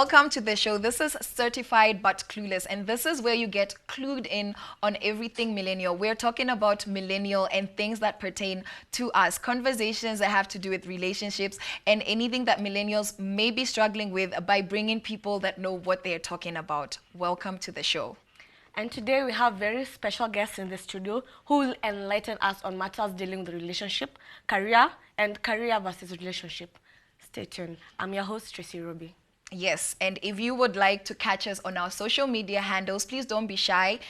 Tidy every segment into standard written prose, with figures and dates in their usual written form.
welcome to the show. This is Certified But Clueless, and this is where you get clued in on everything millennial. We're talking about millennial and things that pertain to us, conversations that have to do with relationships and anything that millennials may be struggling with by bringing people that know what they're talking about. Welcome to the show. And today we have very special guests in the studio who will enlighten us on matters dealing with relationship, career, and career versus relationship. Stay tuned. I'm your host, Tracy Roby. Yes, and if you would like to catch us on our social media handles, please don't be shy.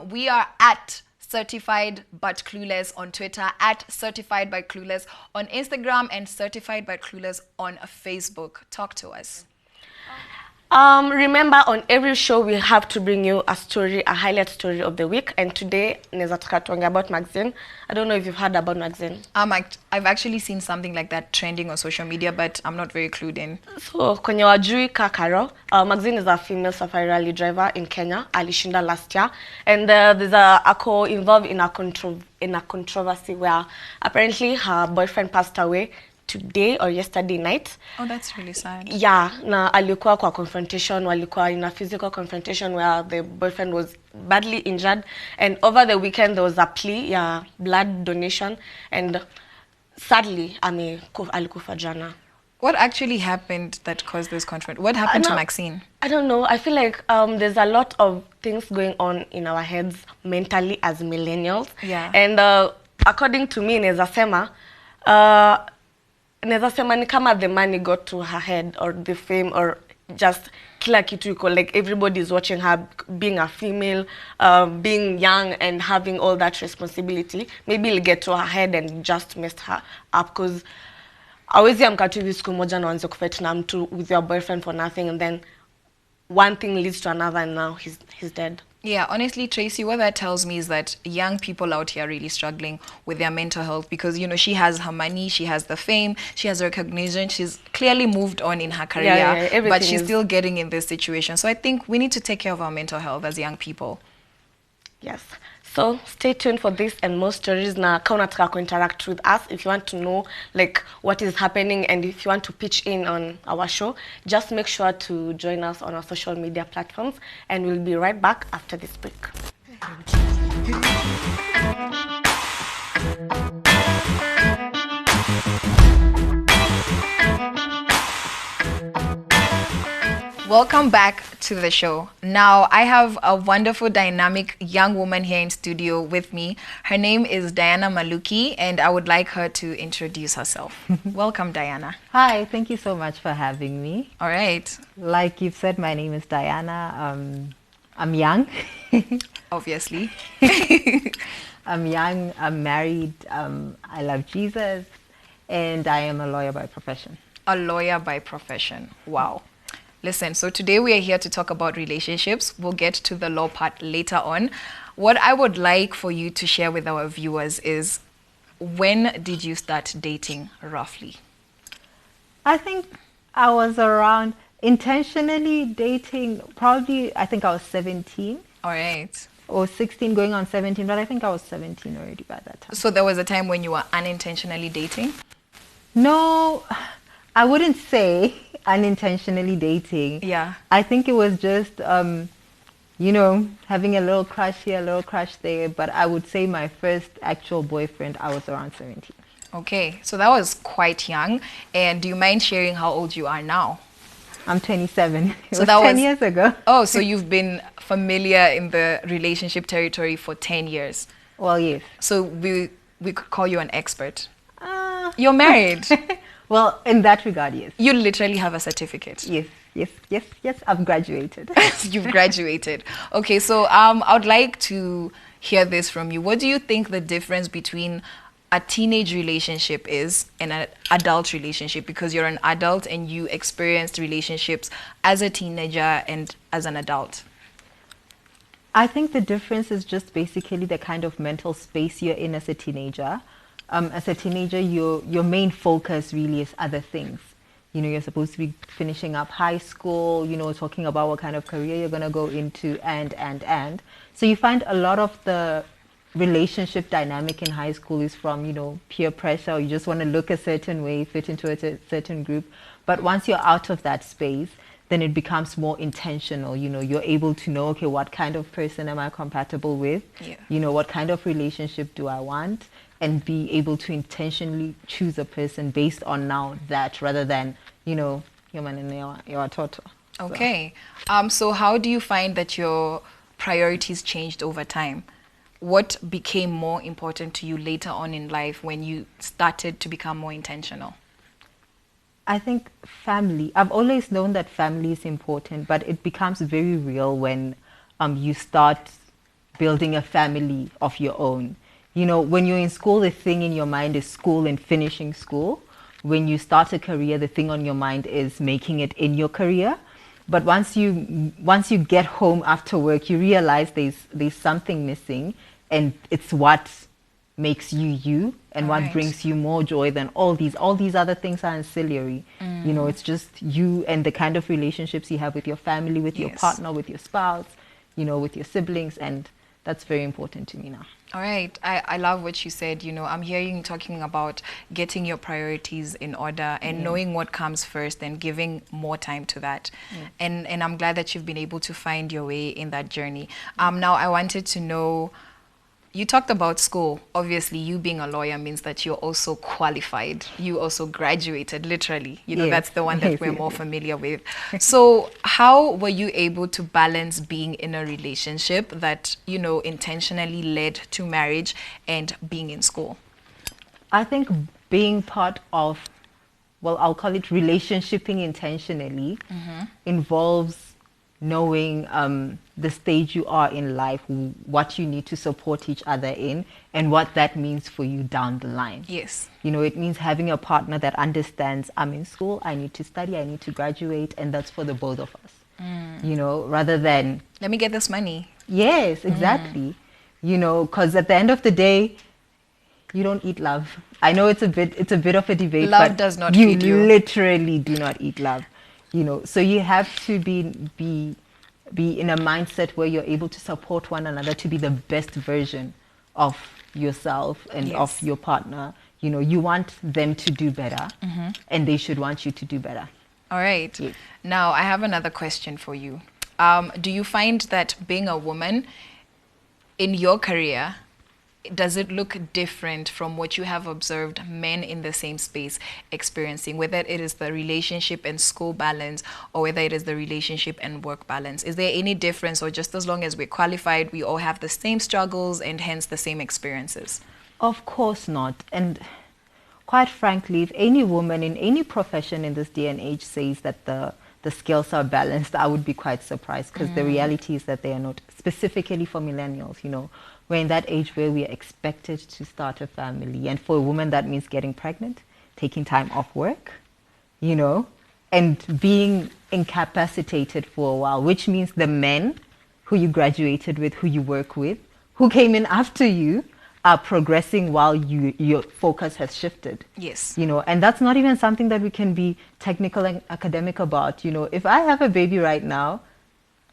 We are at Certified But Clueless on Twitter, at Certified by Clueless on Instagram, and Certified by Clueless on Facebook. Talk to us. Remember, on every show we have to bring you a story, a highlight story of the week. And today, neza tukatonga about magazine. I don't know if you've heard about magazine. I've actually seen something like that trending on social media, but I'm not very clued in. So, kwenye wajui Kakaro, magazine is a female safari rally driver in Kenya. Alishinda last year, and there's a co-involved in a controversy where apparently her boyfriend passed away today or yesterday night. Oh, that's really sad. Yeah, na alikuwa kwa confrontation, walikuwa in a physical confrontation where the boyfriend was badly injured, and over the weekend there was a plea, blood donation, and sadly alikufa jana. What actually happened that caused this conflict? What happened to Maxine? I don't know. I feel like there's a lot of things going on in our heads mentally as millennials. Yeah. And according to me, neza sema ni kama the money got to her head, or the fame, or just kila kitu iko, like everybody's watching her being a female, being young and having all that responsibility. Maybe it'll get to her head and just messed her up, because hawezi amka tu hivi siku moja na uanze kufight na mtu with your boyfriend for nothing, and then one thing leads to another and now he's dead. Yeah, honestly, Tracy, what that tells me is that young people out here are really struggling with their mental health because, you know, she has her money, she has the fame, she has recognition, she's clearly moved on in her career, but she's still getting in this situation. So I think we need to take care of our mental health as young people. Yes. So stay tuned for this and more stories. Na kama unataka interact with us, if you want to know like what is happening and if you want to pitch in on our show, just make sure to join us on our social media platforms, and we'll be right back after this break. Welcome back to the show. Now, I have a wonderful, dynamic young woman here in studio with me. Her name is Diana Maluki, and I would like her to introduce herself. Welcome, Diana. Hi, thank you so much for having me. All right. Like you've said, my name is Diana. I'm young. Obviously. I'm young, I'm married, I love Jesus, and I am a lawyer by profession. A lawyer by profession. Wow. Listen, so today we are here to talk about relationships. We'll get to the law part later on. What I would like for you to share with our viewers is, when did you start dating, roughly? I think I was around intentionally dating, probably, I think I was 17. All right. Or 16 going on 17, but I think I was 17 already by that time. So there was a time when you were unintentionally dating? No, I wouldn't say unintentionally dating. Yeah. I think it was just, you know, having a little crush here, a little crush there. But I would say my first actual boyfriend, I was around 17. Okay, so that was quite young. And do you mind sharing how old you are now? I'm 27. It so was that 10 years ago. Oh, so you've been familiar in the relationship territory for 10 years. Well, yes. So we could call you an expert. You're married. Well, in that regard, yes. You literally have a certificate. Yes. I've graduated. You've graduated. Okay, so I would like to hear this from you. What do you think the difference between a teenage relationship is and an adult relationship? Because you're an adult and you experienced relationships as a teenager and as an adult. I think the difference is just basically the kind of mental space you're in as a teenager. As a teenager, your main focus really is other things. You know, you're supposed to be finishing up high school, you know, talking about what kind of career you're going to go into, and. So you find a lot of the relationship dynamic in high school is from, you know, peer pressure, or you just want to look a certain way, fit into a certain group. But once you're out of that space, then it becomes more intentional. You know, you're able to know, okay, what kind of person am I compatible with? Yeah. You know, what kind of relationship do I want? And be able to intentionally choose a person based on now that, rather than, you know, human and your toto. Okay. So how do you find that your priorities changed over time? What became more important to you later on in life when you started to become more intentional? I think family. I've always known that family is important, but it becomes very real when you start building a family of your own. You know, when you're in school, the thing in your mind is school and finishing school. When you start a career, the thing on your mind is making it in your career. But once you get home after work, you realize there's something missing, and it's what makes you you, and what Right. brings you more joy than all these other things are ancillary. You know, it's just you and the kind of relationships you have with your family, with your Yes. partner, with your spouse, you know, with your siblings, and that's very important to me now. All right. I love what you said. You know, I'm hearing you talking about getting your priorities in order and knowing what comes first and giving more time to that. And I'm glad that you've been able to find your way in that journey. Now I wanted to know, you talked about school. Obviously, you being a lawyer means that you're also qualified. You also graduated, literally. You know, Yes. that's the one that Yes, we're yes, more yes. familiar with. So how were you able to balance being in a relationship that, you know, intentionally led to marriage and being in school? I think being part of, well, I'll call it relationshiping intentionally, involves knowing the stage you are in life, what you need to support each other in, and what that means for you down the line. Yes. You know, it means having a partner that understands, I'm in school, I need to study, I need to graduate, and that's for the both of us. You know, rather than, Let me get this money. yes, exactly. You know, because at the end of the day, you don't eat love. I know it's a bit of a debate, Love but does not you feed you. literally do not eat love. You know, so you have to be in a mindset where you're able to support one another to be the best version of yourself and of Yes. your partner. You know, you want them to do better, and they should want you to do better. All right. Yes. Now, I have another question for you. Do you find that being a woman in your career, does it look different from what you have observed men in the same space experiencing, whether it is the relationship and school balance or whether it is the relationship and work balance? Is there any difference, or just as long as we're qualified, we all have the same struggles and hence the same experiences? Of course not. And quite frankly, if any woman in any profession in this day and age says that the skills are balanced, I would be quite surprised, because the reality is that they are not, specifically for millennials. You know, we're in that age where we are expected to start a family. And for a woman, that means getting pregnant, taking time off work, you know, and being incapacitated for a while, which means the men who you graduated with, who you work with, who came in after you, are progressing while your focus has shifted. Yes. You know, and that's not even something that we can be technical and academic about. You know, if I have a baby right now,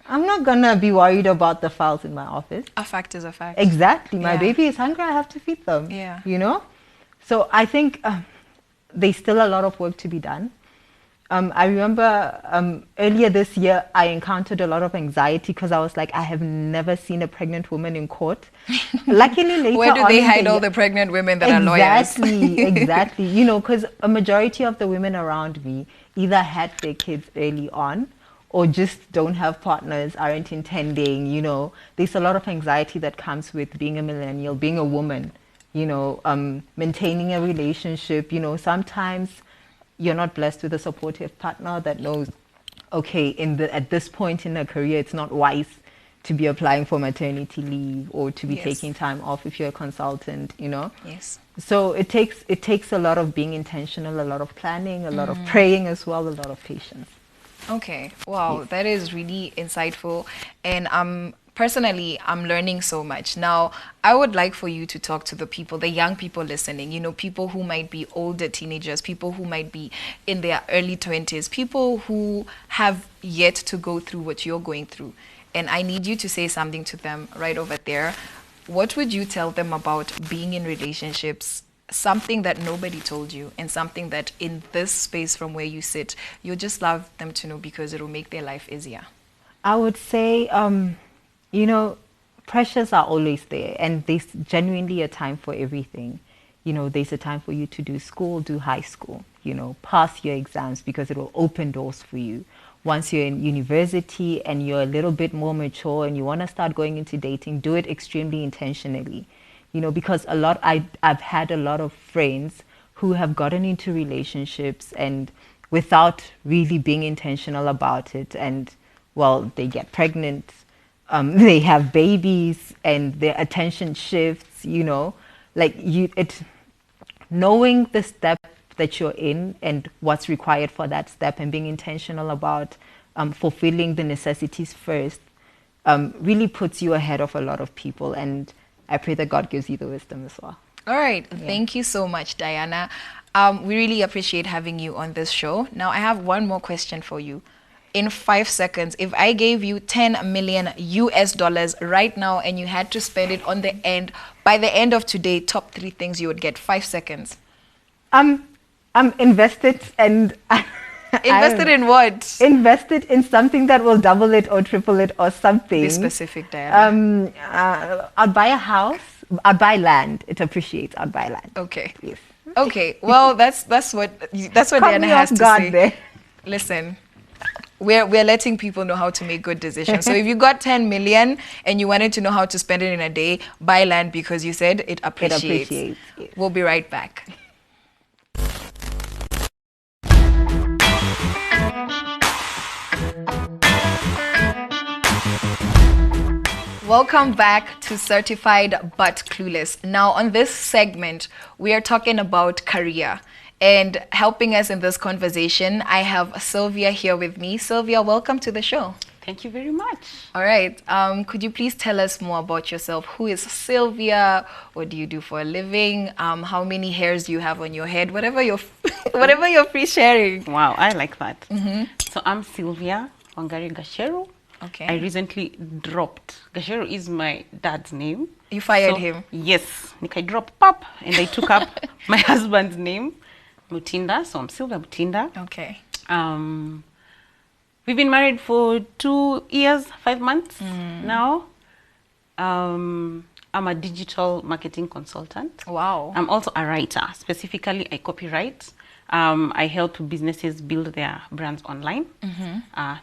I'm not gonna be worried about the files in my office. A fact is a fact. Exactly. My Yeah. baby is hungry, I have to feed them. Yeah. You know? So I think there's still a lot of work to be done. I remember earlier this year, I encountered a lot of anxiety because I was like, I have never seen a pregnant woman in court. Luckily, later Where do on they in hide all year- the pregnant women that are lawyers? Exactly, exactly. You know, because a majority of the women around me either had their kids early on or just don't have partners, aren't intending. You know, there's a lot of anxiety that comes with being a millennial, being a woman, you know, maintaining a relationship. You know, sometimes you're not blessed with a supportive partner that knows, okay, at this point in a career, it's not wise to be applying for maternity leave or to be Yes. taking time off if you're a consultant, you know. Yes. So it takes a lot of being intentional, a lot of planning, a lot of praying as well, a lot of patience. Okay. Wow, Yes. that is really insightful. And personally, I'm learning so much. Now, I would like for you to talk to the people, the young people listening, you know, people who might be older teenagers, people who might be in their early 20s, people who have yet to go through what you're going through. And I need you to say something to them right over there. What would you tell them about being in relationships something that nobody told you, and something that in this space from where you sit, you just love them to know because it will make their life easier? I would say, you know, pressures are always there, and there's genuinely a time for everything. You know, there's a time for you to do school, do high school, you know, pass your exams because it will open doors for you. Once you're in university and you're a little bit more mature and you want to start going into dating, do it extremely intentionally. You know, because I've had a lot of friends who have gotten into relationships and without really being intentional about it, and well, they get pregnant, they have babies, and their attention shifts. You know, like knowing the step that you're in and what's required for that step, and being intentional about fulfilling the necessities first, really puts you ahead of a lot of people. And I pray that God gives you the wisdom as well. All right. Yeah. Thank you so much, Diana. We really appreciate having you on this show. Now, I have one more question for you. In 5 seconds, if I gave you 10 million US dollars right now and you had to spend it by the end of today, top 3 things you would get. 5 seconds. I'm invested and invested in what? Invested in something that will double it or triple it or something. Be specific, Diana. I'd buy a house. I'd buy land. It appreciates. I'd buy land. Okay. Yes. Okay. Well, that's what Diana has to say. There. Listen. We're letting people know how to make good decisions. So if you got 10 million and you wanted to know how to spend it in a day, buy land because you said it appreciates. Yes. We'll be right back. Welcome back to Certified But Clueless. Now, on this segment, we are talking about career. And helping us in this conversation, I have Sylvia here with me. Sylvia, welcome to the show. Thank you very much. All right. Could you please tell us more about yourself? Who is Sylvia? What do you do for a living? How many hairs do you have on your head? Whatever you're free sharing. Wow, I like that. So I'm Sylvia Wangari Gasheru. Okay. I recently dropped. Gasheru is my dad's name. You fired him? Yes. I dropped pop and I took up my husband's name, Mutinda. So I'm Sylvia Mutinda. Okay. We've been married for 2 years, 5 months now. I'm a digital marketing consultant. Wow. I'm also a writer. Specifically, I copyright. I help businesses build their brands online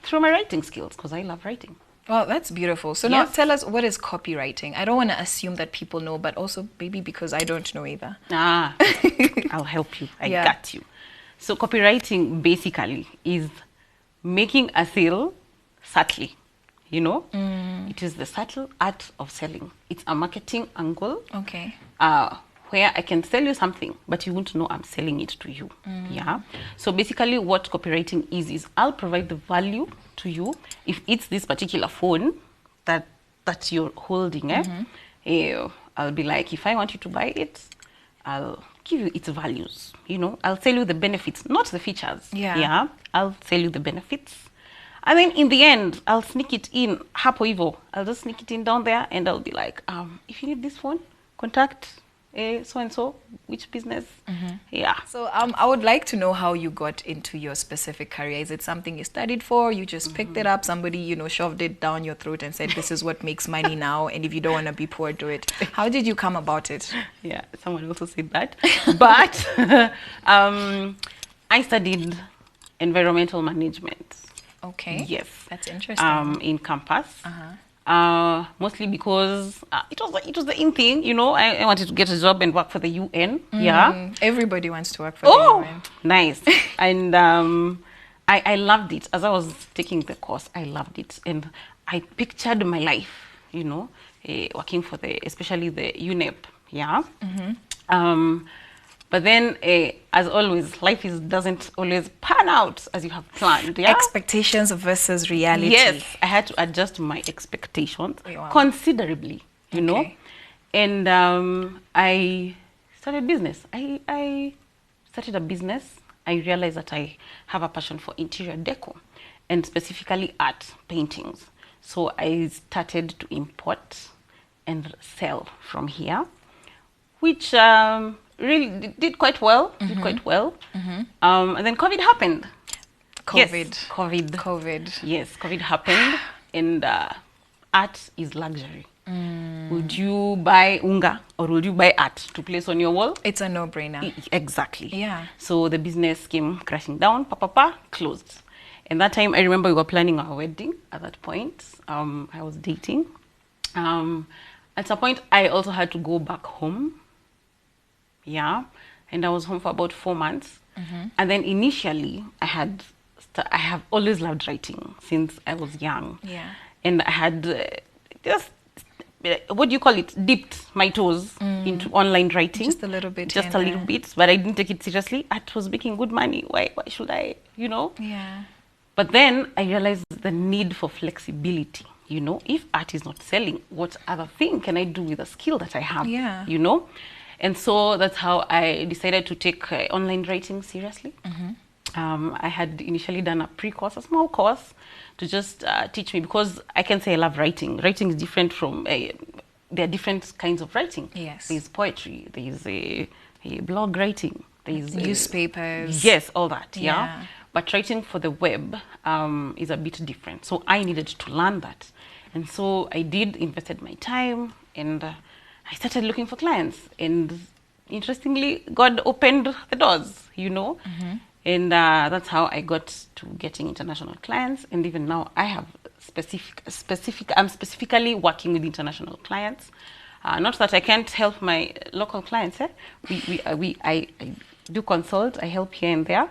through my writing skills because I love writing. Well, that's beautiful. So now tell us, what is copywriting? I don't want to assume that people know, but also maybe because I don't know either. I'll help you. I got you. So copywriting basically is making a sale subtly, you know? It is the subtle art of selling. It's a marketing angle. Okay. Where I can sell you something, but you won't know I'm selling it to you. Yeah. So basically what copywriting is I'll provide the value to you. If it's this particular phone that you're holding, I'll be like, if I want you to buy it, I'll give you its values. You know, I'll tell you the benefits, not the features. Yeah. I'll tell you the benefits. And then in the end, I'll sneak it in, hapo hivo. I'll just sneak it in down there and I'll be like, if you need this phone, contact so-and-so, which business? Yeah. So I would like to know how you got into your specific career. Is it something you studied for? You just picked it up? Somebody, you know, shoved it down your throat and said, this is what makes money now, and if you don't want to be poor, do it. How did you come about it? Yeah, someone also said that. But I studied environmental management. Okay. Yes. That's interesting. In campus. Mostly because it was the in thing, you know. I wanted to get a job and work for the UN. Yeah. Everybody wants to work for the UN. Nice. And I loved it. As I was taking the course, I loved it. And I pictured my life, you know, working for especially the UNEP. Yeah. But then, as always, life doesn't always pan out as you have planned. Yeah? Expectations versus reality. Yes, I had to adjust my expectations considerably, you know. And I started business. I started a business. I realized that I have a passion for interior decor and specifically art paintings. So I started to import and sell from here, which did quite well. Did quite well. And then COVID happened. COVID. Yes, COVID. COVID. Yes, COVID happened, and art is luxury. Would you buy unga or would you buy art to place on your wall? It's a no-brainer. Exactly. Yeah. So the business came crashing down, closed. And that time, I remember we were planning our wedding at that point. I was dating. At some point, I also had to go back home. Yeah. And I was home for about 4 months. And then initially, I have always loved writing since I was young. Yeah. And I had just, what do you call it, dipped my toes into online writing. Just a little bit. Just a little bit, but I didn't take it seriously. Art was making good money. Why should I, Yeah. But then I realized the need for flexibility. If art is not selling, what other thing can I do with the skill that I have? Yeah. And so that's how I decided to take online writing seriously. I had initially done a small course to just teach me, because I can say I love writing. Writing is different from, there are different kinds of writing. Yes. There's poetry, there's a blog writing, there's newspapers. Yes, all that, Yeah. But writing for the web is a bit different. So I needed to learn that. And so I invested my time, and I started looking for clients. And interestingly, God opened the doors, And that's how I got to getting international clients. And even now I have I'm specifically working with international clients. Not that I can't help my local clients. I do consult, I help here and there.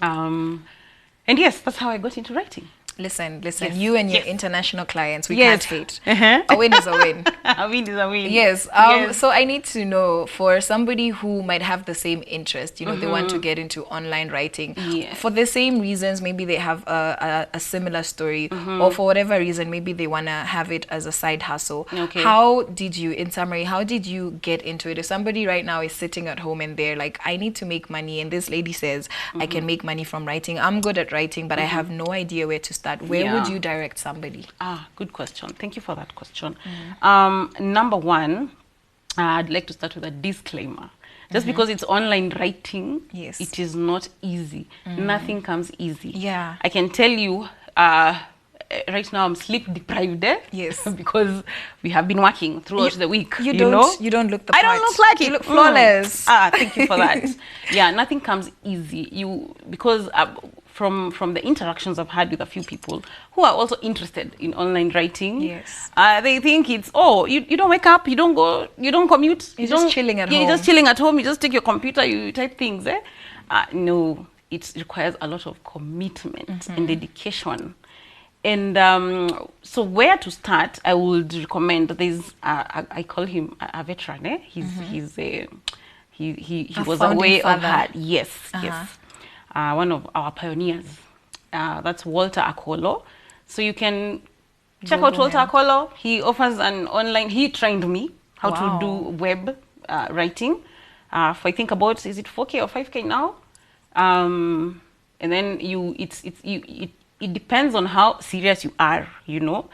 And yes, that's how I got into writing. Listen, Yes. you and your Yes. international clients, we Yes. can't hate. A win is a win. A win is a win. Yes. Yes. So I need to know, for somebody who might have the same interest, they want to get into online writing. Yes. For the same reasons, maybe they have a similar story, or for whatever reason, maybe they want to have it as a side hustle. Okay. In summary, how did you get into it? If somebody right now is sitting at home and they're like, I need to make money, and this lady says, I can make money from writing. I'm good at writing, but I have no idea where to start. Where would you direct somebody? Good question. Thank you for that question. Number one, I'd like to start with a disclaimer. Just because it's online writing, Yes. it is not easy. Nothing comes easy. Yeah. I can tell you, right now I'm sleep deprived. Yes. Because we have been working throughout the week. You don't look the part. I don't look like it. You look flawless. Thank you for that. Yeah, nothing comes easy. Because from the interactions I've had with a few people who are also interested in online writing, Yes. They think it's, you don't wake up, you don't go, you don't commute, You're just chilling at home. You're just chilling at home. You just take your computer, you type things. No, it requires a lot of commitment and dedication. And so where to start, I would recommend, there's I call him a veteran. He was a way of hard. Yes. One of our pioneers. That's Walter Akolo. So you can check out Walter Akolo. He offers an online, he trained me how to do web writing for, I think, about, is it 4K or 5K now? And then it depends on how serious you are,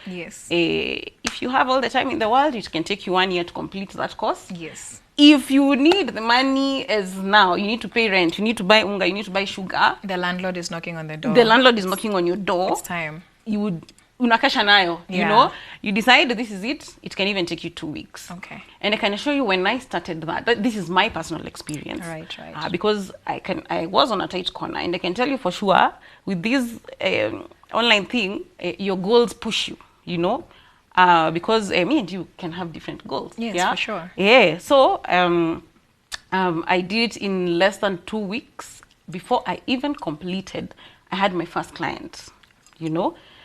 Yes. If you have all the time in the world, it can take you 1 year to complete that course. Yes. If you need the money as now, you need to pay rent, you need to buy unga, you need to buy sugar. The landlord is knocking on the door. The landlord is knocking on your door. It's time. You would unakasha nayo, Yeah. You decide this is it. It can even take you 2 weeks. Okay. And I can assure you, when I started that this is my personal experience. Right. Because I was on a tight corner, and I can tell you for sure, with this online thing, your goals push you, because me and you can have different goals. Yes, for sure. Yeah. So I did it in less than 2 weeks. Before I even completed, I had my first client.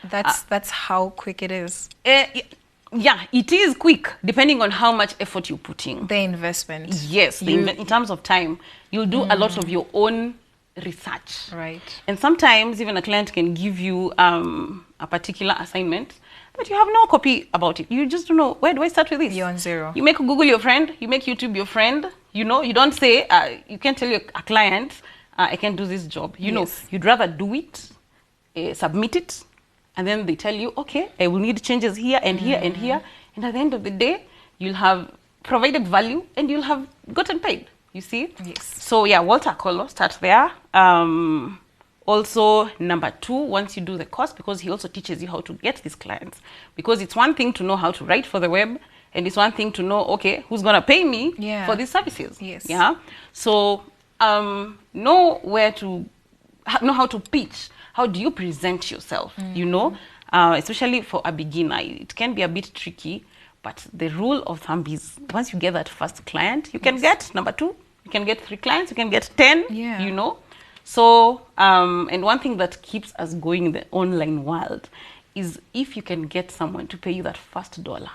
That's how quick it is. Yeah, it is quick, depending on how much effort you're putting. The investment. Yes, in terms of time, you'll do a lot of your own research. Right. And sometimes even a client can give you a particular assignment, but you have no copy about it. You just don't know, where do I start with this? You're on zero. You make Google your friend, you make YouTube your friend, you don't say, you can't tell a client, I can't do this job. Yes. You'd rather do it, submit it, and then they tell you, okay, I will need changes here and here and here. And at the end of the day, you'll have provided value and you'll have gotten paid. You see? Yes. So yeah, Walter Colo, start there. Also, number 2, once you do the course, because he also teaches you how to get these clients. Because it's one thing to know how to write for the web, and it's one thing to know, okay, who's gonna pay me for these services? Yes. Yeah. So know how to pitch. How do you present yourself? You know, especially for a beginner, it can be a bit tricky. But the rule of thumb is once you get that first client, you can get number 2, you can get 3 clients, you can get 10. Yeah. You know. So, and one thing that keeps us going in the online world is if you can get someone to pay you that first $1,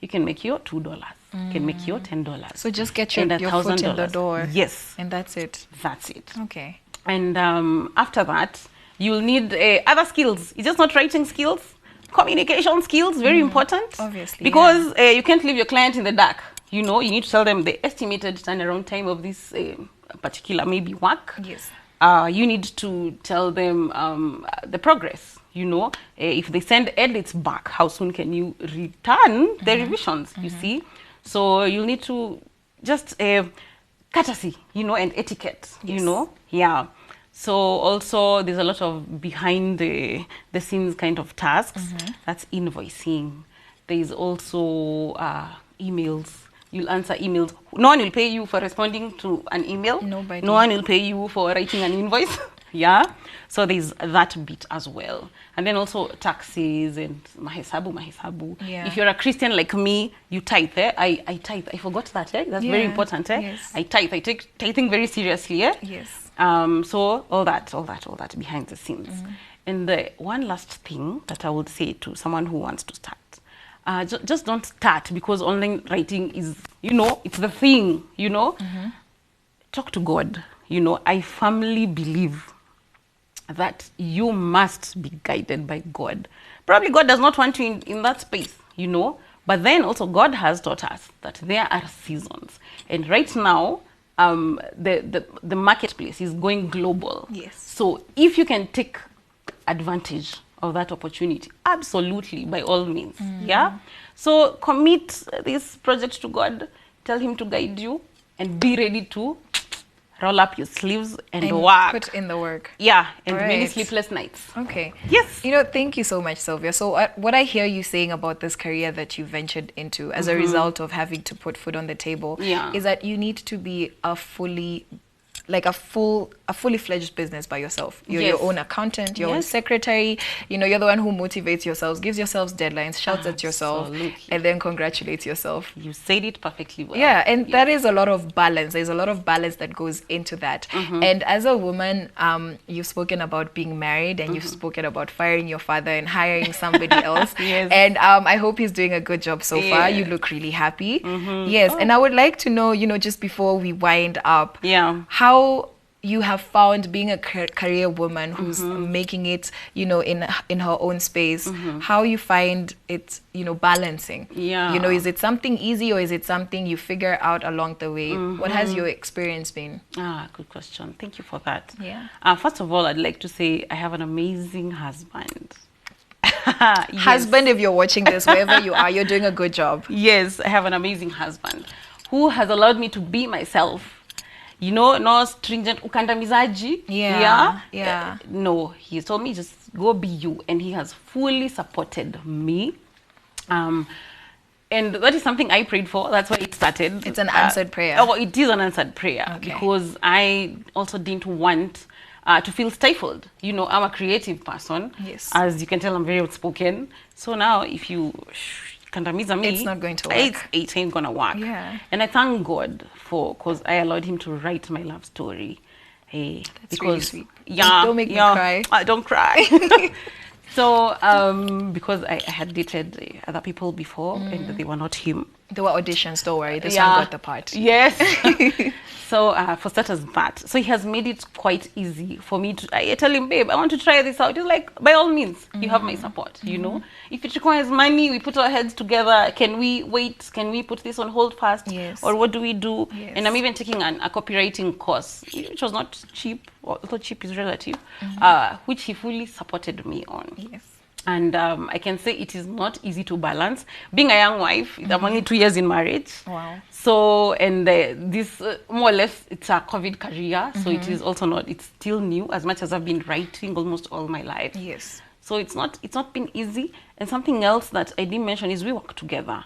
you can make your $2, you can make your $10. So just get your foot in the door. Yes. And that's it. That's it. Okay. And after that, you'll need other skills. It's just not writing skills. Communication skills, very important. Obviously. Because you can't leave your client in the dark. You know, you need to tell them the estimated turnaround time of this particular maybe work. Yes. You need to tell them the progress, you know. If they send edits back, how soon can you return the revisions, you see? So you'll need to just courtesy, you know, and etiquette, you know. Yeah. So also there's a lot of behind the scenes kind of tasks. That's invoicing. There's also emails. You'll answer emails. No one will pay you for responding to an email. Nobody. No one will pay you for writing an invoice. Yeah. So there's that bit as well. And then also taxes and mahesabu. Yeah. If you're a Christian like me, you tithe. I tithe. I forgot that. That's very important. Yes. I tithe. I take tithing very seriously. Yes. So all that behind the scenes. And the one last thing that I would say to someone who wants to start. Just don't start because online writing is, you know, it's the thing, you know. Talk to God. You know, I firmly believe that you must be guided by God. Probably God does not want you in that space, you know. But then also God has taught us that there are seasons. And right now, the marketplace is going global. Yes. So if you can take advantage of that opportunity, absolutely, by all means. Yeah. So commit this project to God, tell him to guide you, and be ready to roll up your sleeves and work. Put in the work. Yeah, and Right. many sleepless nights. Okay. Yes. You know, thank you so much, Sylvia. So what I hear you saying about this career that you ventured into as a result of having to put food on the table is that you need to be a fully fledged business by yourself. You're your own accountant, your own secretary. You know, you're the one who motivates yourselves, gives yourselves deadlines, shouts at yourself, and then congratulates yourself. You said it perfectly well. Yeah, and that is a lot of balance. There's a lot of balance that goes into that. And as a woman, you've spoken about being married, and you've spoken about firing your father and hiring somebody else. Yes. And I hope he's doing a good job so far. You look really happy. Yes, and I would like to know, you know, just before we wind up, how you have found being a career woman who's making it, you know, in her own space, how you find it, you know, balancing. You know, is it something easy or is it something you figure out along the way? What has your experience been? Good question. Thank you for that. Yeah. First of all, I'd like to say I have an amazing husband. Husband, if you're watching this, wherever you are, you're doing a good job. Yes, I have an amazing husband who has allowed me to be myself. You know, no stringent ukandamizaji. Yeah. No, he told me just go be you, and he has fully supported me. And that is something I prayed for. That's why it started. It's an answered prayer. Oh, it is an answered prayer because I also didn't want to feel stifled. You know, I'm a creative person. Yes. As you can tell, I'm very outspoken. So now, if you kandamiza me, it's not going to work. It ain't gonna work. Yeah. And I thank God because I allowed him to write my love story. That's because really sweet. Don't make me cry. Don't cry. So because I had dated other people before and they were not him. There were auditions, don't worry. This one got the part. Yes. So for starters, that. So he has made it quite easy for me to. I tell him, babe, I want to try this out. He's like, by all means, you have my support. You know, if it requires money, we put our heads together. Can we wait? Can we put this on hold first? Yes. Or what do we do? Yes. And I'm even taking a copywriting course, which was not cheap. Although cheap is relative, which he fully supported me on. Yes. And I can say it is not easy to balance. Being a young wife, I'm only 2 years in marriage. Wow. So, and this more or less, it's a COVID career. So it is also not, it's still new, as much as I've been writing almost all my life. Yes. So it's not been easy. And something else that I didn't mention is we work together.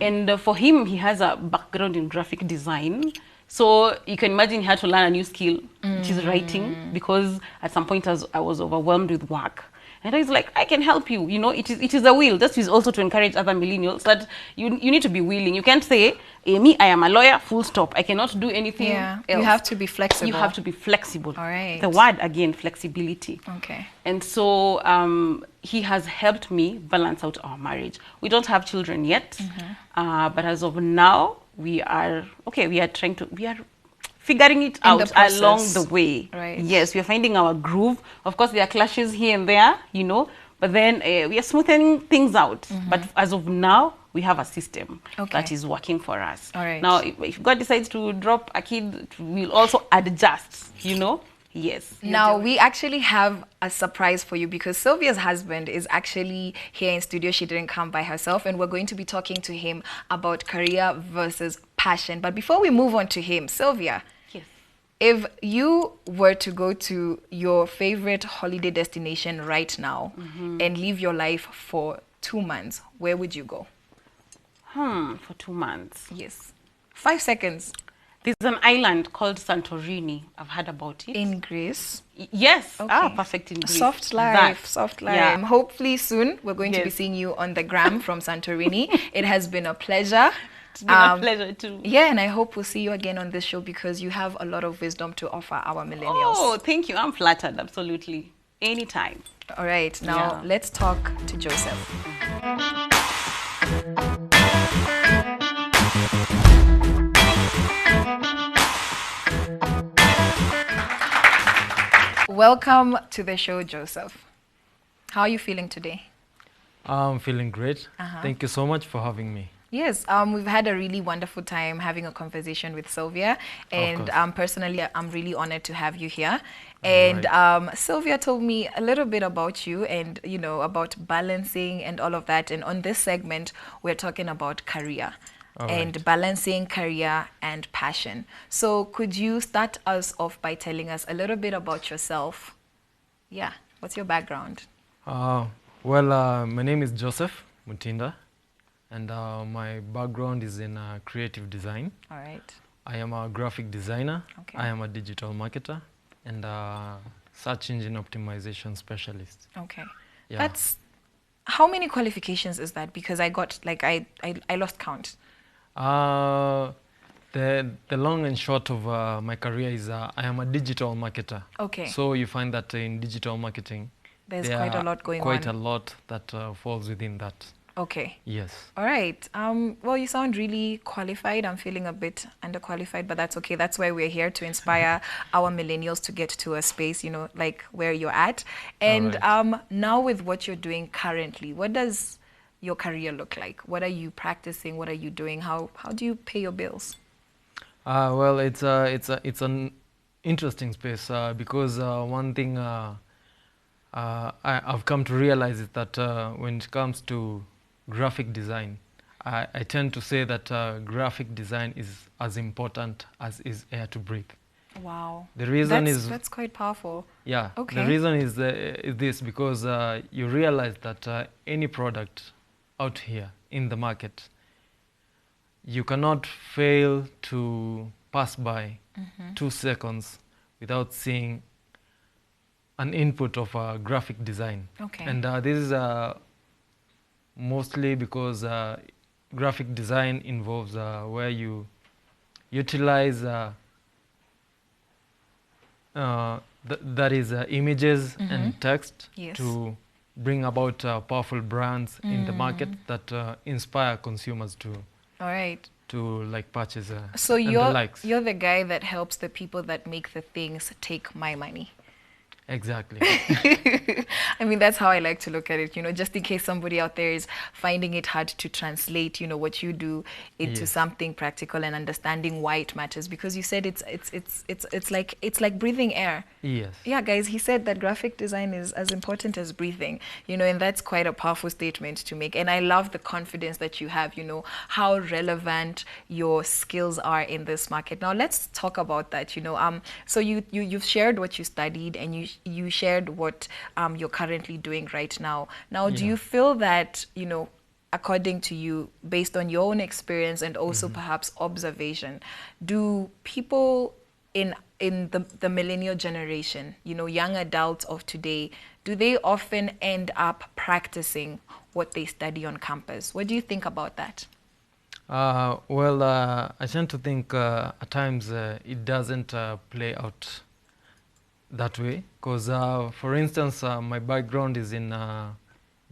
And for him, he has a background in graphic design. So you can imagine he had to learn a new skill, which is writing, because at some point I was overwhelmed with work. And he's like, I can help you. You know, it is a will. That is also to encourage other millennials that you need to be willing. You can't say, me, I am a lawyer, full stop. I cannot do anything else. You have to be flexible. You have to be flexible. All right. The word, again, flexibility. Okay. And so he has helped me balance out our marriage. We don't have children yet. But as of now, we are figuring it out along the way. Right. Yes, we are finding our groove. Of course, there are clashes here and there, you know, but then we are smoothing things out. But as of now, we have a system that is working for us. All right. Now, if God decides to drop a kid, we'll also adjust, you know. Yes. Now, we actually have a surprise for you because Sylvia's husband is actually here in studio. She didn't come by herself, and we're going to be talking to him about career versus passion. But before we move on to him, Sylvia, Yes. if you were to go to your favorite holiday destination right now and live your life for 2 months, where would you go? For 2 months. Yes. 5 seconds. There's an island called Santorini. I've heard about it. In Greece. Yes. Okay. Perfect in Greece. Soft life, That. soft life. Yeah. Hopefully soon we're going to be Yes. seeing you on the gram from Santorini. It has been a pleasure. It's been a pleasure too. Yeah, and I hope we'll see you again on this show because you have a lot of wisdom to offer our millennials. Oh, thank you. I'm flattered. Absolutely. Anytime. All right, now Yeah. let's talk to Joseph. Welcome to the show, Joseph. How are you feeling today? I'm feeling great. Thank you so much for having me. Yes, we've had a really wonderful time having a conversation with Sylvia, and course. personally, I'm really honored to have you here. And Sylvia told me a little bit about you, and you know about balancing and all of that. And on this segment, we're talking about career and balancing career and passion. So, could you start us off by telling us a little bit about yourself? Yeah, what's your background? My name is Joseph Mutinda, and my background is in creative design. All right. I am a graphic designer. Okay. I am a digital marketer and a search engine optimization specialist. Okay. Yeah. That's how many qualifications is that? Because I got like I lost count. The long and short of my career is I am a digital marketer. Okay. So you find that in digital marketing, There's there quite a are lot going quite on. a lot that falls within that. Okay. Yes. All right. Well, you sound really qualified. I'm feeling a bit underqualified, but that's okay. That's why we're here to inspire our millennials to get to a space, you know, like where you're at. And now with what you're doing currently, what does your career look like? What are you practicing? What are you doing? How do you pay your bills? It's an interesting space because one thing I've come to realize is that when it comes to graphic design, I tend to say that graphic design is as important as is air to breathe. Wow. The reason that's quite powerful. Yeah. Okay. The reason is this because you realize that any product out here in the market, you cannot fail to pass by 2 seconds without seeing an input of graphic design. Okay. And this is mostly because graphic design involves where you utilize that is images and text Yes. to bring about powerful brands in the market that inspire consumers All right. to like purchase So and the likes. you're the guy that helps the people that make the things take my money. Exactly. I mean, that's how I like to look at it, just in case somebody out there is finding it hard to translate, what you do into Yes. something practical and understanding why it matters. Because you said it's like breathing air. Yes. Yeah, guys, he said that graphic design is as important as breathing, and that's quite a powerful statement to make. And I love the confidence that you have, how relevant your skills are in this market. Now, let's talk about that, So you've shared what you studied, and you shared what you're currently doing right now. Now, do Yeah. you feel that, according to you, based on your own experience and also perhaps observation, do people in the millennial generation, young adults of today, do they often end up practicing what they study on campus? What do you think about that? Well, I tend to think at times it doesn't play out that way. Because, for instance, my background is in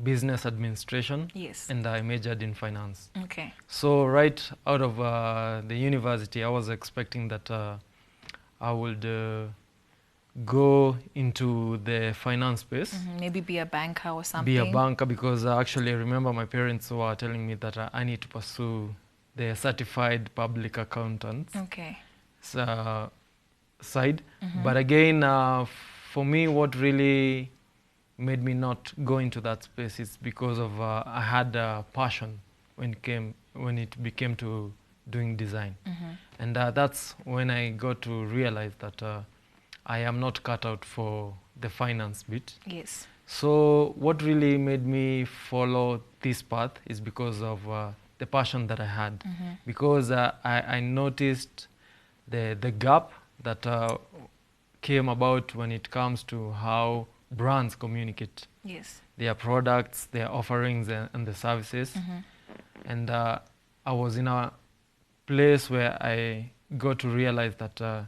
business administration. Yes. And I majored in finance. Okay. So right out of the university, I was expecting that I would go into the finance space, Maybe be a banker or something. be a banker, because actually I remember my parents were telling me that I need to pursue the certified public accountant Okay. Side. But again, for me, what really made me not go into that space is because of I had a passion when it became to doing design. And that's when I got to realize that I am not cut out for the finance bit. Yes. So what really made me follow this path is because of the passion that I had. Because I noticed the gap that came about when it comes to how brands communicate Yes. their products, their offerings, and the services. And I was in a place where I got to realize that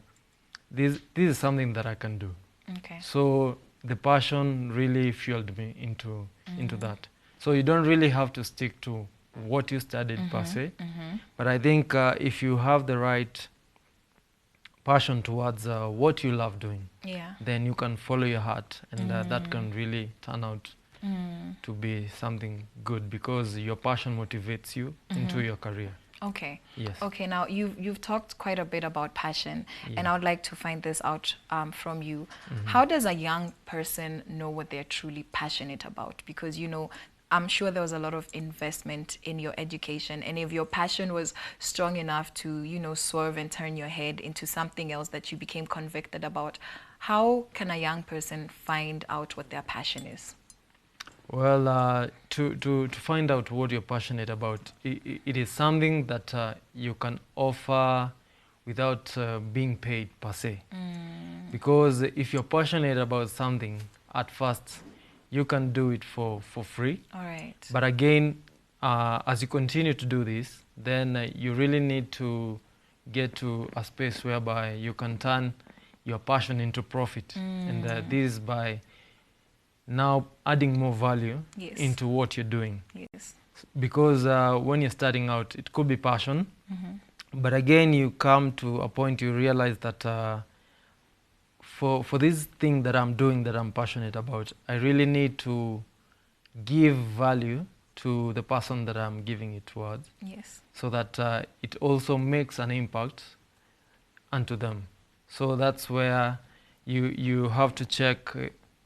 this is something that I can do. Okay. So the passion really fueled me into that. So you don't really have to stick to what you studied per se, but I think if you have the right passion towards what you love doing, Yeah. then you can follow your heart, and that can really turn out to be something good, because your passion motivates you into your career. Okay. Yes. Okay. Now you've talked quite a bit about passion, and I would like to find this out from you. How does a young person know what they're truly passionate about? Because I'm sure there was a lot of investment in your education, and if your passion was strong enough to swerve and turn your head into something else that you became convicted about, how can a young person find out what their passion is? Well, to find out what you're passionate about, it is something that you can offer without being paid per se. Because if you're passionate about something, at first you can do it for free. All right. But again, as you continue to do this, then you really need to get to a space whereby you can turn your passion into profit. And this is by now adding more value Yes. into what you're doing. Yes. Because when you're starting out, it could be passion, but again, you come to a point you realize that for this thing that I'm doing, that I'm passionate about, I really need to give value to the person that I'm giving it towards, Yes. so that it also makes an impact unto them. So that's where you have to check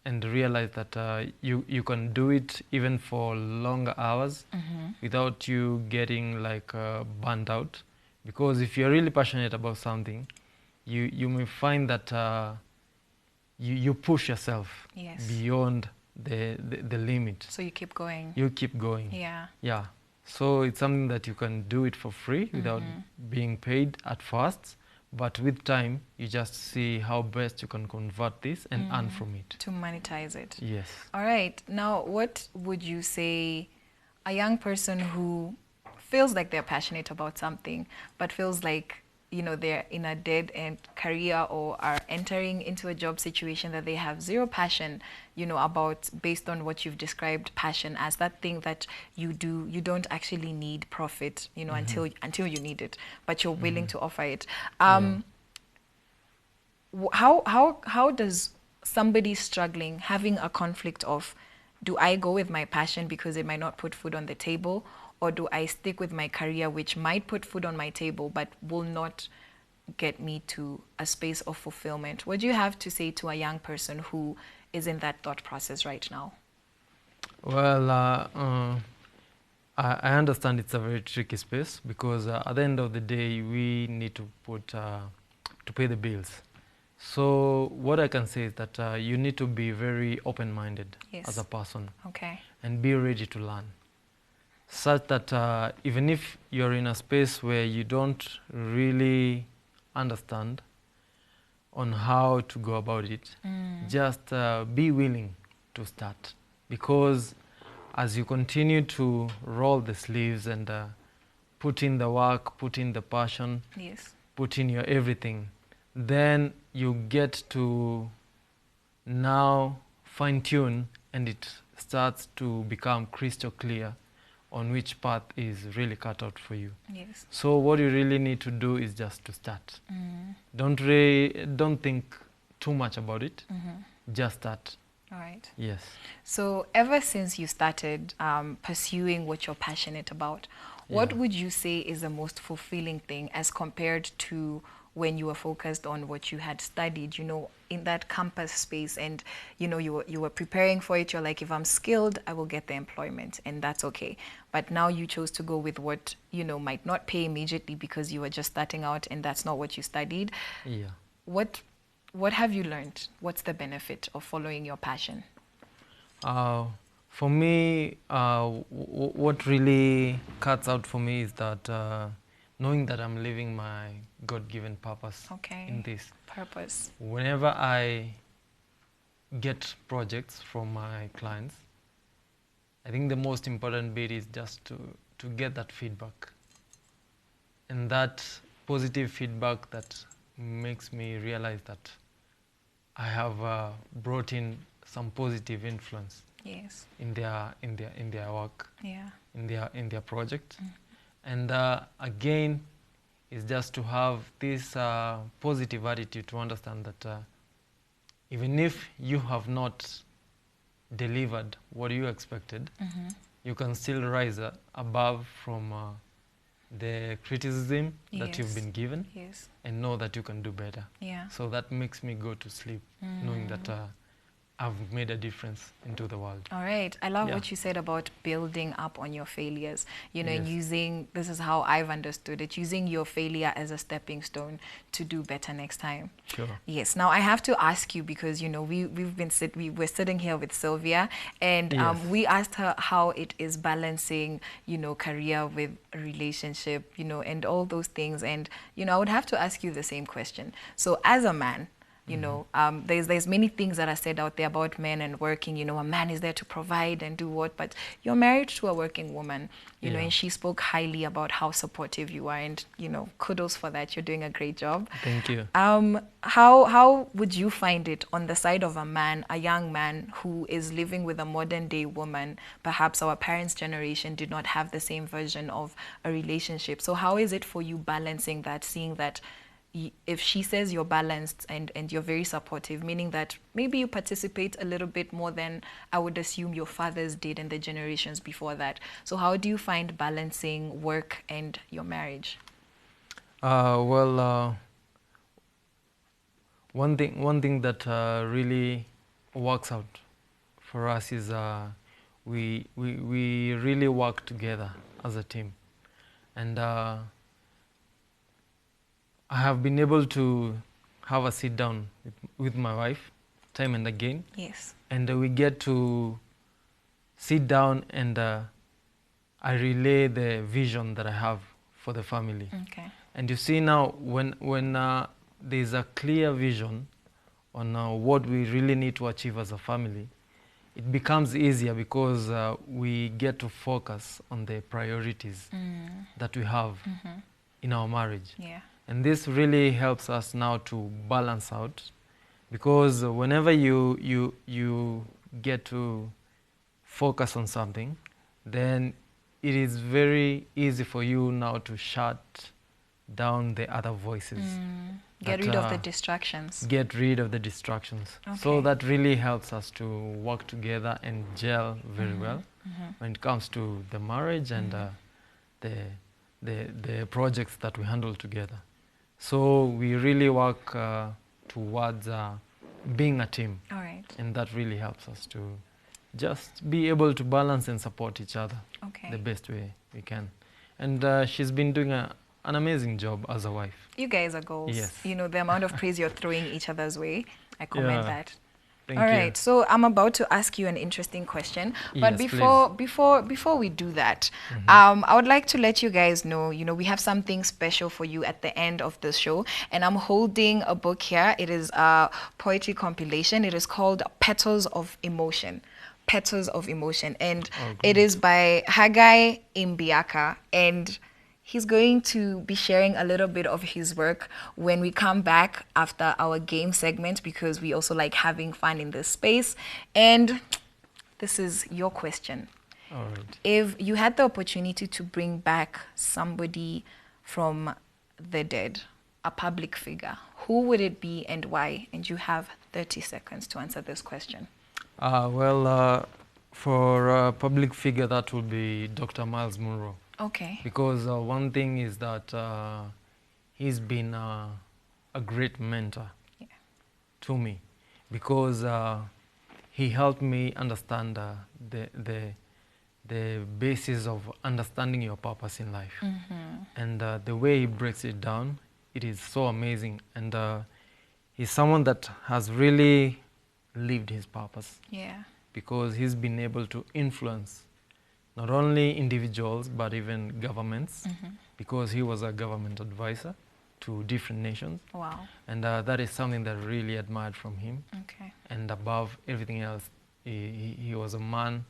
and realize that you can do it even for longer hours without you getting burnt out. Because if you're really passionate about something, you may find that you push yourself Yes. beyond the limit. So you keep going. You keep going. Yeah. Yeah. So it's something that you can do it for free without being paid at first. But with time, you just see how best you can convert this and earn from it. To monetize it. Yes. All right. Now, what would you say a young person who feels like they're passionate about something, but feels like, they're in a dead-end career or are entering into a job situation that they have zero passion, about, based on what you've described passion as, that thing that you do, you don't actually need profit, until you need it, but you're willing to offer it. How somebody struggling, having a conflict of, do I go with my passion because it might not put food on the table, or do I stick with my career which might put food on my table but will not get me to a space of fulfillment? What do you have to say to a young person who is in that thought process right now? Well, I understand it's a very tricky space because at the end of the day, we need to to pay the bills. So what I can say is that you need to be very open-minded Yes. as a person Okay. and be ready to learn, such that even if you're in a space where you don't really understand on how to go about it, just be willing to start, because as you continue to roll the sleeves and put in the work, put in the passion, Yes. put in your everything, then you get to now fine tune, and it starts to become crystal clear on which path is really cut out for you. Yes. So what you really need to do is just to start. Don't think too much about it. Just start. All right. Yes. So ever since you started pursuing what you're passionate about, what Yeah. would you say is the most fulfilling thing as compared to when you were focused on what you had studied, in that campus space, and you were preparing for it? You're like, if I'm skilled, I will get the employment, and that's okay. But now you chose to go with what might not pay immediately because you were just starting out, and that's not what you studied. Yeah. What have you learned? What's the benefit of following your passion? For me, what really cuts out for me is that knowing that I'm living my God-given purpose Okay. in this. Purpose. Whenever I get projects from my clients, I think the most important bit is just to get that feedback. And that positive feedback that makes me realize that I have brought in some positive influence Yes. in their work, Yeah. in their project. And again, is just to have this positive attitude to understand that even if you have not delivered what you expected, you can still rise above from the criticism that you've Yes. been given, Yes. and know that you can do better. Yeah. So that makes me go to sleep knowing that I've made a difference into the world. All right. I love Yeah. what you said about building up on your failures. And Yes. this is how I've understood it, using your failure as a stepping stone to do better next time. Sure. Yes. Now I have to ask you, because we were sitting here with Sylvia, and Yes. we asked her how it is balancing career with a relationship, and all those things. And I would have to ask you the same question. So as a man, there's many things that are said out there about men and working. A man is there to provide and do what, but you're married to a working woman, Yeah. and she spoke highly about how supportive you are, and kudos for that. You're doing a great job. Thank you. How would you find it on the side of a man, a young man who is living with a modern day woman? Perhaps our parents' generation did not have the same version of a relationship. So how is it for you balancing that, seeing that if she says you're balanced and you're very supportive, meaning that maybe you participate a little bit more than I would assume your fathers did and the generations before that. So how do you find balancing work and your marriage? One thing that really works out for us is we really work together as a team, and I have been able to have a sit down with my wife time and again. Yes. And we get to sit down and I relay the vision that I have for the family. Okay. And you see now, when there's a clear vision on what we really need to achieve as a family, it becomes easier because we get to focus on the priorities that we have in our marriage. Yeah. And this really helps us now to balance out, because whenever you get to focus on something, then it is very easy for you now to shut down the other voices Get that, rid of the distractions. get rid of the distractions. So Okay. that really helps us to work together and gel very well when it comes to the marriage and the projects that we handle together. So we really work towards being a team, All right. and that really helps us to just be able to balance and support each other Okay. the best way we can. And she's been doing an amazing job as a wife. You guys are goals. Yes. You know, the amount of praise you're throwing each other's way, I commend Yeah. that. Thank All you. right, so I'm about to ask you an interesting question, but Yes, before we do that, I would like to let you guys know, we have something special for you at the end of the show, and I'm holding a book here. It is a poetry compilation. It is called Petals of Emotion. Petals of Emotion, and it is by Haggai Imbiaka, and he's going to be sharing a little bit of his work when we come back after our game segment, because we also like having fun in this space. And this is your question. All right. If you had the opportunity to bring back somebody from the dead, a public figure, who would it be and why? And you have 30 seconds to answer this question. For a public figure, that would be Dr. Miles Monroe. Okay. Because one thing is that he's been a great mentor to me, because he helped me understand the basis of understanding your purpose in life. And the way he breaks it down, it is so amazing. And he's someone that has really lived his purpose, Yeah. because he's been able to influence not only individuals but even governments, because he was a government advisor to different nations. Wow. And that is something that I really admired from him. Okay. And above everything else, he was a man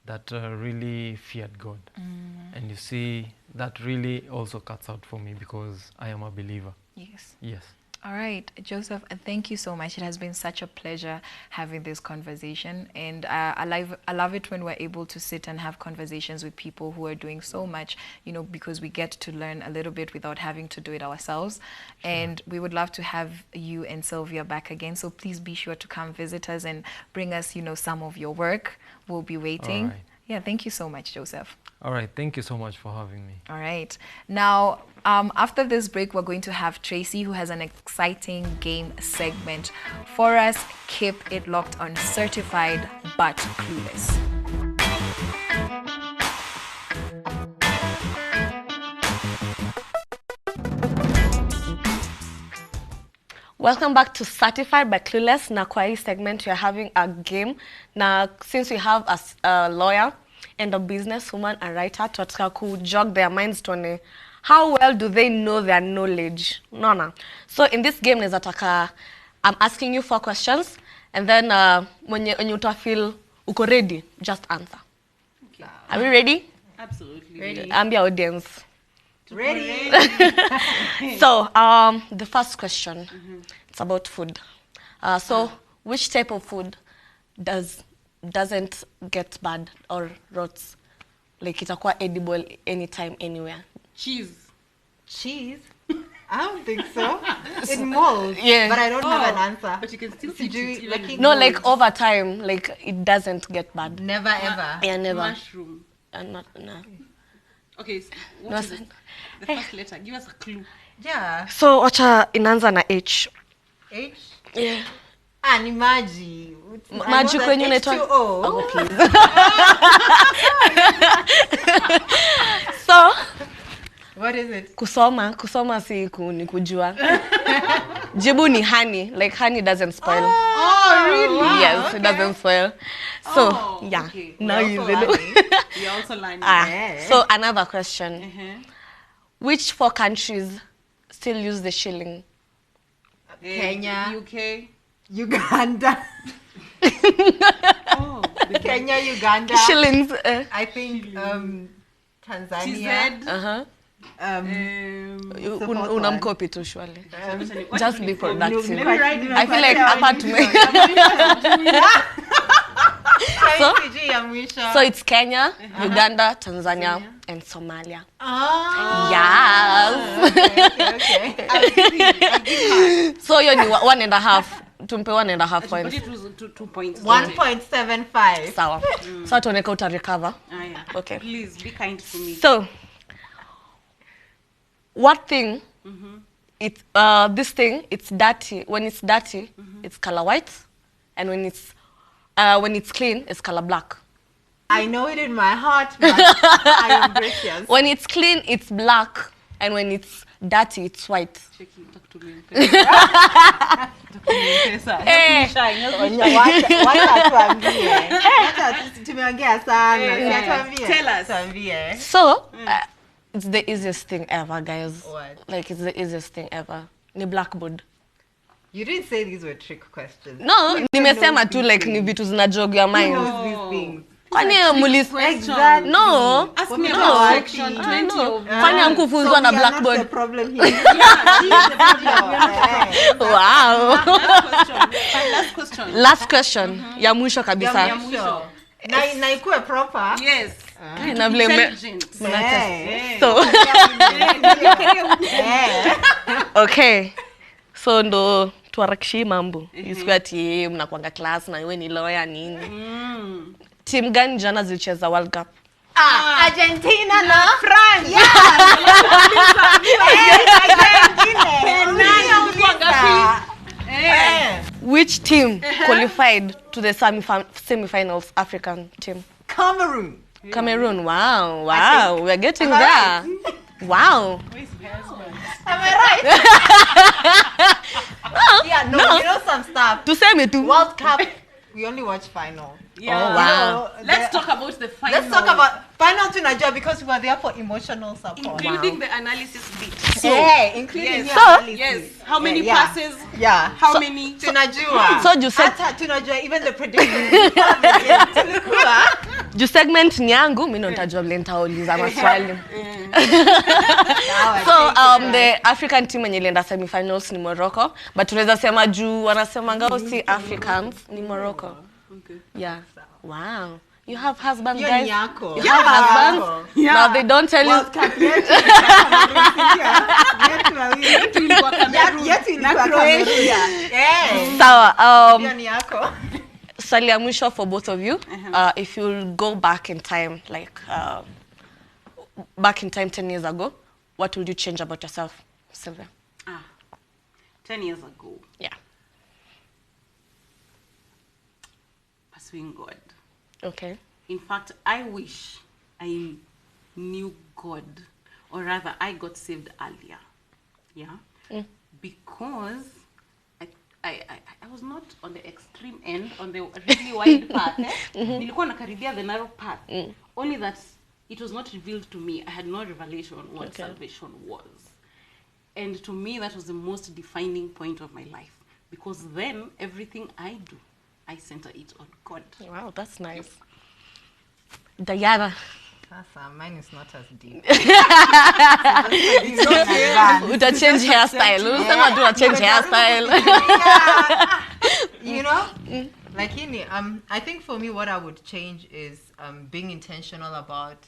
that really feared God. And you see, that really also cuts out for me, because I am a believer. Yes. Yes. All right, Joseph, thank you so much. It has been such a pleasure having this conversation. And I love it when we're able to sit and have conversations with people who are doing so much, because we get to learn a little bit without having to do it ourselves. Sure. And we would love to have you and Sylvia back again. So please be sure to come visit us and bring us, some of your work. We'll be waiting. All right. Yeah, thank you so much, Joseph. All right, thank you so much for having me. All right. Now, after this break, we're going to have Tracy, who has an exciting game segment for us. Keep it locked on Certified But Clueless. Welcome back to Certified by Clueless. Na kwa hii segment, we're having a game. Now, since we have a lawyer and a businesswoman, a writer, tunataka ku jog their minds tuone how well do they know their knowledge. No. So in this game, I'm asking you 4 questions, and then when you feel uko ready, just answer. Okay. Are we ready? Absolutely. Ready. Ambia audience. Ready. So, the first question, it's about food. Which type of food doesn't get bad or rots? Like itakuwa edible anytime, anywhere? Cheese. Cheese? I don't think so. It molds. Yeah. But I don't have an answer. But you can still So eat do it. you- like even it No, molds. like over time, like it doesn't get bad. Never ever. Yeah, never. mushroom. No. Okay, so No, what is it? The first letter. Give us a clue. Yeah. So, wacha inaanza na H. H? Yeah. Ni maji. I know Maji that kwenye unaitwa? H2O. Oh, please. So, What is it? kusoma si ni kujua. Jibu ni honey. Like honey doesn't spoil. Oh, really? Wow, Yes, okay. it doesn't spoil. So, Oh, yeah. okay. Now We're you also know. learning. You're also learning. Yeah. So another question. Uh-huh. Which 4 countries still use the shilling? Kenya. UK. Uganda. Oh, the Kenya, Uganda. Shillings. I think Tanzania. TZ. Uh-huh. The fourth one. Unamcopy tu surely. What Just do be you call it? productive. Let me write it I feel like down. apart to me. So it's Kenya, Uganda, Tanzania, and Somalia. Oh. Yes. Okay. So you need 1.5. Tumpe 1.5 But points. it was 2 points. 1.75. Sawa. So tuoneka uta recover. Yeah. Okay. Please be kind to me. So what thing it's this thing, it's dirty. When it's dirty, it's color white, and when it's clean, it's color black. I know it in my heart, but I am gracious. When it's clean, it's black, and when it's dirty, it's white. Cheki, talk to me. Talk to me. Eh. Wacha tumeongea sana. Tuambie. Tell us. Tuambie. So it's the easiest thing ever, guys. What? Like it's the easiest thing ever. Ni blackboard. You didn't say these were trick questions. No, Who nimesema knows tu these like things? ni vitu zina jog your Who mind. knows these things? Kwani mulis Exactly. No. Ask me No. about section I 20 know. of Kwani hamkufunzwa na So we are not the blackboard? problem here. Wow. Last question. Last question. Ya mwisho kabisa. Ya mwisho. Na ikuwe proper. Yes. Na vile me- Intelligent. Eh. So Eh. okay. So ndo tuharakishie mambo. Isiwe ati mnakuanga class na wewe ni lawyer nini. Team gani jana zilicheza World Cup? Argentina na France. Which team qualified to the semi-finals? African team. Cameroon. Cameroon. Wow. We're getting there. Wow. Am I right? Yeah, no, you know some stuff. Tuseme tu. World Cup, we only watch final. Yeah. Oh, wow. Let's talk about the final. Let's talk about final tunajua because we were there for emotional support. including the analysis bit. Including yes. your analysis. Yes. How many Yeah. passes? Yeah. How many? Tunajua. So you said Hata tunajua even the predictions. Tulikuwa. juu segment ni yangu, mimi ndo nitajua vile nitauliza maswali. So the African team yenye ilienda semi-finals ni Morocco, but tunaweza sema juu wanasema ngao si Africans ni Morocco. Okay. Yeah. Wow. You have husbands, Hiyo guys? ni yako. You have husbands? Yeah. No, they don't tell you. World Cup yetu. Yetu wawili. Yetu ilikuwa Cameroon. Eh. Sawa. Hiyo ni yako. Swali ya mwisho for both of you. If you'll go back in time, like back in time 10 years ago, what would you change about yourself, Sylvia? 10 years ago. Yeah. Pursuing God. Okay. In fact, I wish I knew God, or rather, I got saved earlier. Yeah, because I was not on the extreme end, on the really wide path. Nilikuwa nakaribia the narrow path. Only that it was not revealed to me. I had no revelation on what salvation was, and to me that was the most defining point of my life. Because then everything I do, I center it on God. Wow, that's nice. Diana. Mine is not as deep. Uta change hairstyle. Unasema tu change hairstyle. You know? Like I think for me what I would change is being intentional about,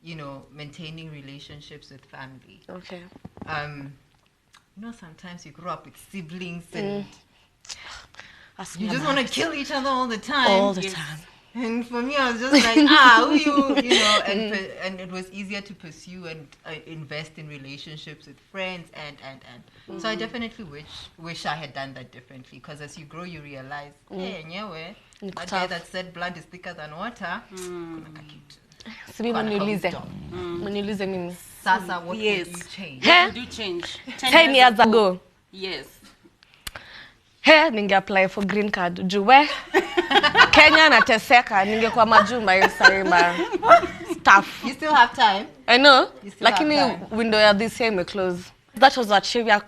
you know, maintaining relationships with family. Okay. You know, sometimes you grow up with siblings and you just want to kill each other all the time. All the time. And for me, I was just like, who you know, and it was easier to pursue and invest in relationships with friends and. So I definitely wish I had done that differently, because as you grow, you realize, hey, nyewe, that guy that said blood is thicker than water, kuna kakitu. Sibi mniulize mimi. Sasa, what would you change? Huh? Did you change? 10 years ago. Yes. He, ninge apply for green card. Juwe. Kenya nateseka, ningekuwa majumba hiyo saima stuff. You still have time. I know. You still have Lakini time. window ya this year imeclose. That was our trivia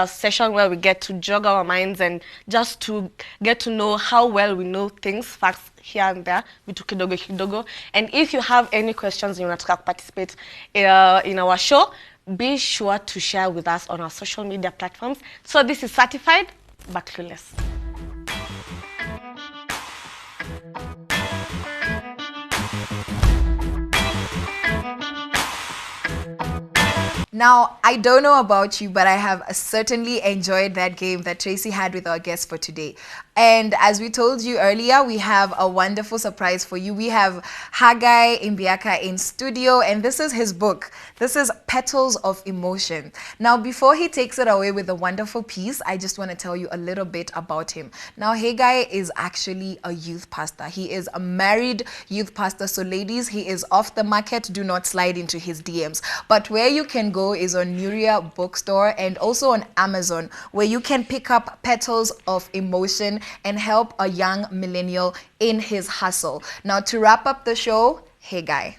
session where we get to jog our minds and just to get to know how well we know things, facts here and there, vitu kidogo kidogo. And if you have any questions and you want to participate in our show, be sure to share with us on our social media platforms. So this is Certified But Clueless. Now, I don't know about you, but I have certainly enjoyed that game that Tracy had with our guest for today. And as we told you earlier, we have a wonderful surprise for you. We have Haggai Imbiaka in studio, and this is his book. This is Petals of Emotion. Now, before he takes it away with a wonderful piece, I just want to tell you a little bit about him. Now, Haggai is actually a youth pastor. He is a married youth pastor. So ladies, he is off the market. Do not slide into his DMs. But where you can go is on Nuria Bookstore and also on Amazon, where you can pick up Petals of Emotion and help a young millennial in his hustle. Now, to wrap up the show, Haggai.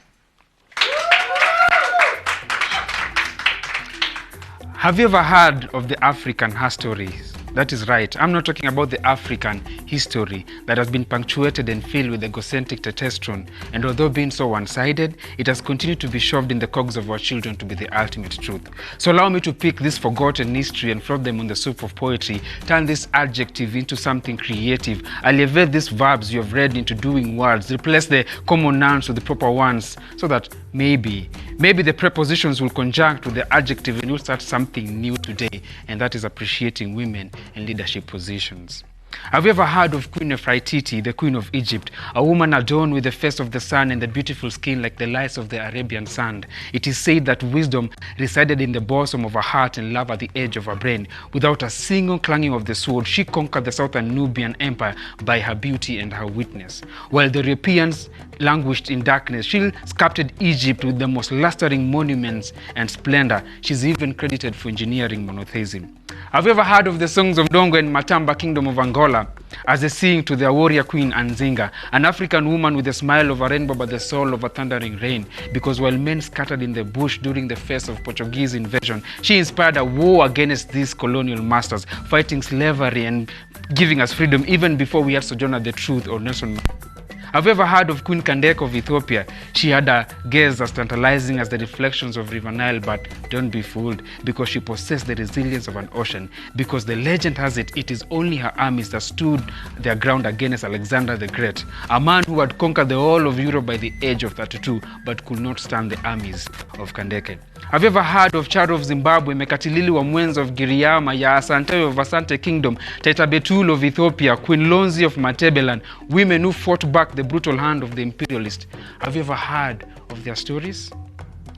Have you ever heard of the African her stories? That is right. I'm not talking about the African history that has been punctuated and filled with egocentric testosterone, and although being so one-sided, it has continued to be shoved in the cogs of our children to be the ultimate truth. So allow me to pick this forgotten history and float them on the soup of poetry, turn this adjective into something creative, elevate these verbs you have read into doing words, replace the common nouns with the proper ones, so that maybe the prepositions will conjunct with the adjective and you'll start something new today, and that is appreciating women in leadership positions. Have you ever heard of Queen Nefertiti, the Queen of Egypt, a woman adorned with the face of the sun and the beautiful skin like the lights of the Arabian sand? It is said that wisdom resided in the bosom of her heart and love at the edge of her brain. Without a single clanging of the sword, she conquered the southern Nubian empire by her beauty and her witness. While the Europeans languished in darkness, she sculpted Egypt with the most lusting monuments and splendor. She's even credited for engineering monotheism. Have you ever heard of the songs of Dongo and Matamba Kingdom of Angola, as they sing to their warrior queen Anzinga, an African woman with a smile of a rainbow but the soul of a thundering rain? Because while men scattered in the bush during the face of Portuguese invasion, she inspired a war against these colonial masters, fighting slavery and giving us freedom even before we had Sojourner the Truth or Nelson Mandela. Have you ever heard of Queen Kandake of Ethiopia? She had a gaze as tantalizing as the reflections of River Nile, but don't be fooled, because she possessed the resilience of an ocean. Because the legend has it, it is only her armies that stood their ground against Alexander the Great, a man who had conquered the whole of Europe by the age of 32, but could not stand the armies of Kandake. Have you ever heard of Charo of Zimbabwe, Mekatilili wa Mwenza of Giriama, Ya Asante of Asante Kingdom, Taita Betul of Ethiopia, Queen Lonzi of Matebelan, women who fought back the brutal hand of the imperialist? Have you ever heard of their stories?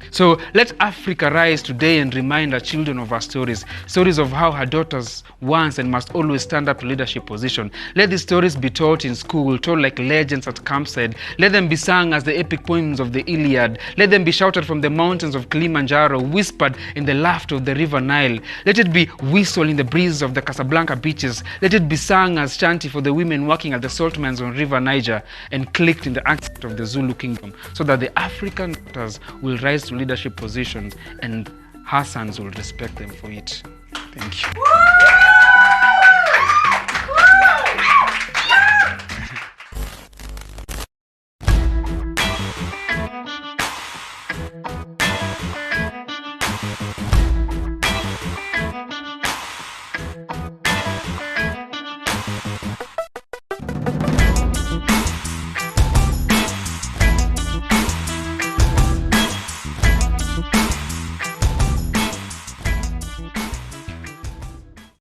So let Africa rise today and remind our children of our stories, stories of how her daughters once and must always stand up to leadership position. Let these stories be taught in school, told like legends at campsite. Let them be sung as the epic poems of the Iliad. Let them be shouted from the mountains of Kilimanjaro, whispered in the laughter of the river Nile. Let it be whistled in the breeze of the Casablanca beaches. Let it be sung as chanty for the women working at the salt mines on River Niger, and clicked in the accent of the Zulu kingdom, so that the African daughters will rise to leadership positions and her sons will respect them for it. Thank you.